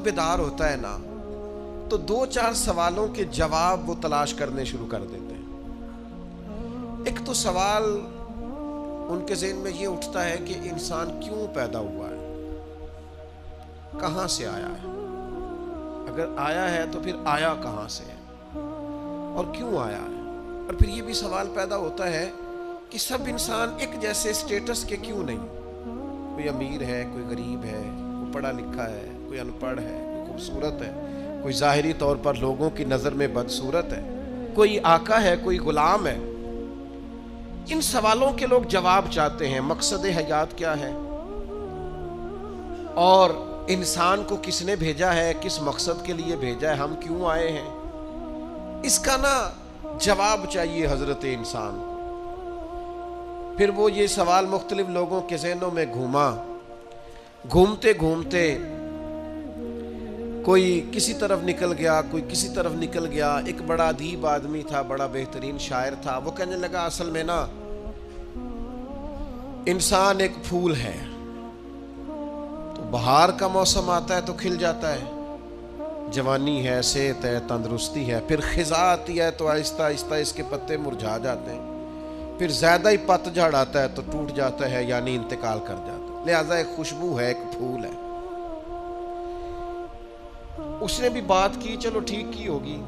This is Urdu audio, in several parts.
بیدار ہوتا ہے نا تو 2-4 سوالوں کے جواب وہ تلاش کرنے شروع کر دیتے ہیں۔ ایک تو سوال ان کے ذہن میں یہ اٹھتا ہے کہ انسان کیوں پیدا ہوا ہے، کہاں سے آیا ہے، اگر آیا ہے تو پھر آیا کہاں سے ہے اور کیوں آیا ہے۔ اور پھر یہ بھی سوال پیدا ہوتا ہے کہ سب انسان ایک جیسے سٹیٹس کے کیوں نہیں، کوئی امیر ہے، کوئی غریب ہے، کوئی پڑھا لکھا ہے، کوئی ان پڑھ ہے، کوئی خوبصورت ہے، کوئی ظاہری طور پر لوگوں کی نظر میں بدصورت ہے، کوئی آقا ہے، کوئی غلام ہے۔ ان سوالوں کے لوگ جواب چاہتے ہیں۔ مقصد حیات کیا ہے اور انسان کو کس نے بھیجا ہے، کس مقصد کے لیے بھیجا ہے، ہم کیوں آئے ہیں، اس کا نا جواب چاہیے حضرت انسان کو۔ پھر وہ یہ سوال مختلف لوگوں کے ذہنوں میں گھومتے گھومتے کوئی کسی طرف نکل گیا، کوئی کسی طرف نکل گیا۔ ایک بڑا ادیب آدمی تھا، بڑا بہترین شاعر تھا، وہ کہنے لگا اصل میں نا انسان ایک پھول ہے، تو بہار کا موسم آتا ہے تو کھل جاتا ہے، جوانی ہے، صحت ہے، تندرستی ہے، پھر خزاں آتی ہے تو آہستہ آہستہ اس کے پتے مرجھا جاتے ہیں، پھر زیادہ ہی پتجھڑ آتا ہے تو ٹوٹ جاتا ہے، یعنی انتقال کر جاتا ہے۔ لہذا ایک خوشبو ہے، ایک پھول ہے۔ اس نے بھی بات کی، چلو ٹھیک کی ہوگی۔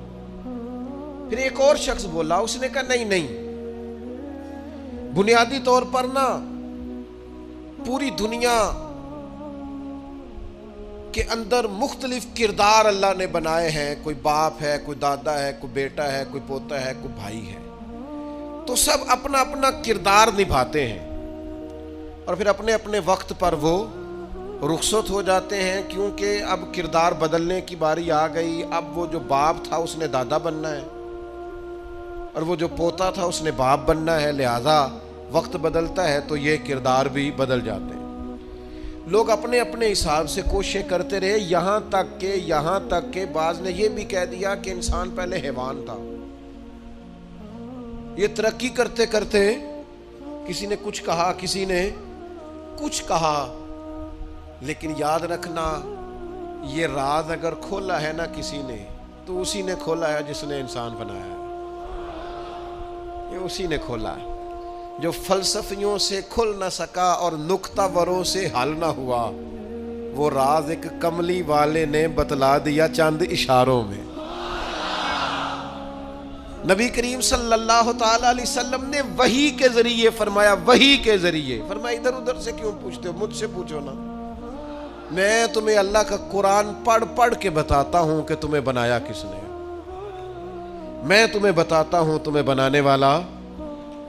پھر ایک اور شخص بولا، اس نے کہا نہیں، بنیادی طور پر نا پوری دنیا کے اندر مختلف کردار اللہ نے بنائے ہیں، کوئی باپ ہے، کوئی دادا ہے، کوئی بیٹا ہے، کوئی پوتا ہے، کوئی بھائی ہے، تو سب اپنا اپنا کردار نبھاتے ہیں اور پھر اپنے اپنے وقت پر وہ رخصت ہو جاتے ہیں، کیونکہ اب کردار بدلنے کی باری آ گئی۔ اب وہ جو باپ تھا اس نے دادا بننا ہے اور وہ جو پوتا تھا اس نے باپ بننا ہے، لہذا وقت بدلتا ہے تو یہ کردار بھی بدل جاتے ہیں۔ لوگ اپنے اپنے حساب سے کوششیں کرتے رہے، یہاں تک کہ بعض نے یہ بھی کہہ دیا کہ انسان پہلے حیوان تھا۔ یہ ترقی کرتے کرتے کسی نے کچھ کہا، کسی نے کچھ کہا، لیکن یاد رکھنا یہ راز اگر کھولا ہے نا کسی نے تو اسی نے کھولا ہے جس نے انسان بنایا ہے، یہ اسی نے کھولا ہے۔ جو فلسفیوں سے کھل نہ سکا اور نکتہ وروں سے حل نہ ہوا، وہ راز ایک کملی والے نے بتلا دیا چند اشاروں میں۔ نبی کریم صلی اللہ تعالی علیہ وسلم نے وحی کے ذریعے فرمایا، وحی کے ذریعے فرمایا۔ ادھر ادھر سے کیوں پوچھتے ہو، مجھ سے پوچھو نا، میں تمہیں اللہ کا قرآن پڑھ پڑھ کے بتاتا ہوں کہ تمہیں بنایا کس نے، میں تمہیں بتاتا ہوں تمہیں بنانے والا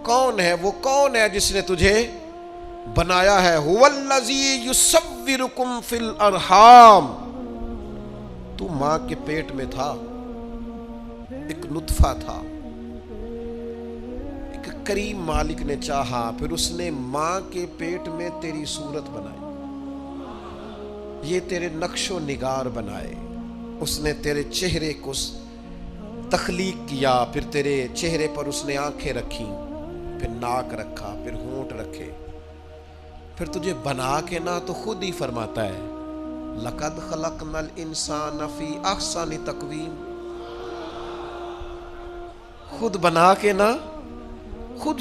کون ہے۔ وہ کون ہے جس نے تجھے بنایا ہے؟ هو الذی یصورکم فی الارحام، تو ماں کے پیٹ میں تھا، ایک نطفہ تھا، ایک کریم مالک نے چاہا، پھر اس نے ماں کے پیٹ میں تیری صورت بنائی، یہ تیرے نقش و نگار بنائے، اس نے تیرے چہرے کو تخلیق کیا، پھر تیرے چہرے پر اس نے آنکھیں رکھی، پھر ناک رکھا، پھر ہونٹ رکھے، پھر تجھے بنا کے نا تو خود ہی فرماتا ہے لَقَدْ خَلَقْنَا الْإِنسَانَ فِي أَحْسَنِ تَقْوِيمٍ، خود بنا کے نا خود